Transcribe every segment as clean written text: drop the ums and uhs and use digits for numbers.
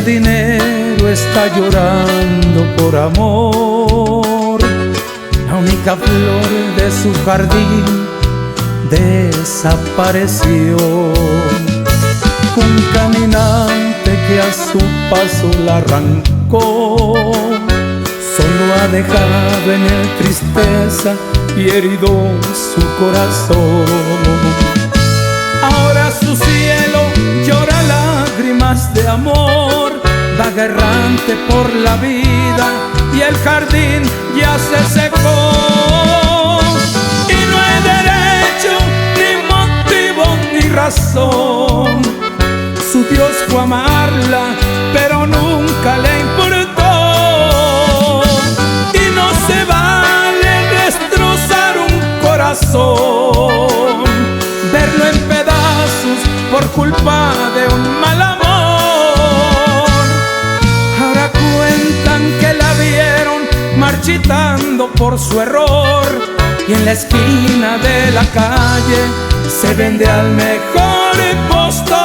jardinero está llorando por amor. La única flor de su jardín desapareció. Un caminante que a su paso la arrancó, solo ha dejado en él tristeza y herido su corazón. Ahora su cielo llora lágrimas de amor, vaga errante por la vida y el jardín ya se secó. Y no hay derecho, ni motivo, ni razón. Su Dios fue amarla, pero nunca le importó. Y no se vale destrozar un corazón, verlo en pedazos por culpa de un mal amor. Ahora cuentan que la vieron marchitando por su error, y en la esquina de la calle se vende al mejor postor.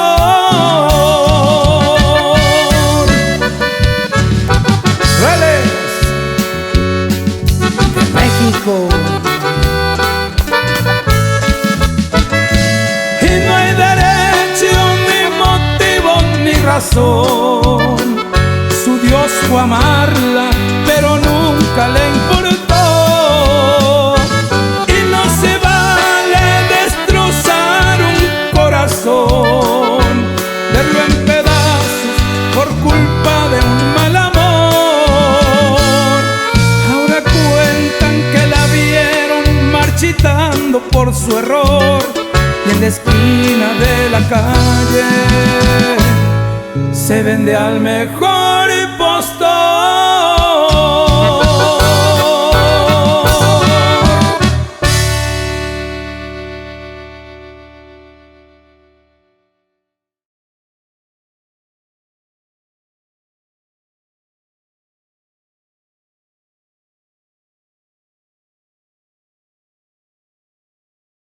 ¡Reales de México! Y no hay derecho, ni motivo, ni razón. Su Dios fue amarla, pero nunca le importó. Y no se vale destrozar un corazón, verlo en pedazos por culpa de un mal amor. Ahora cuentan que la vieron marchitando por su error, y en la esquina de la calle se vende al mejor postor.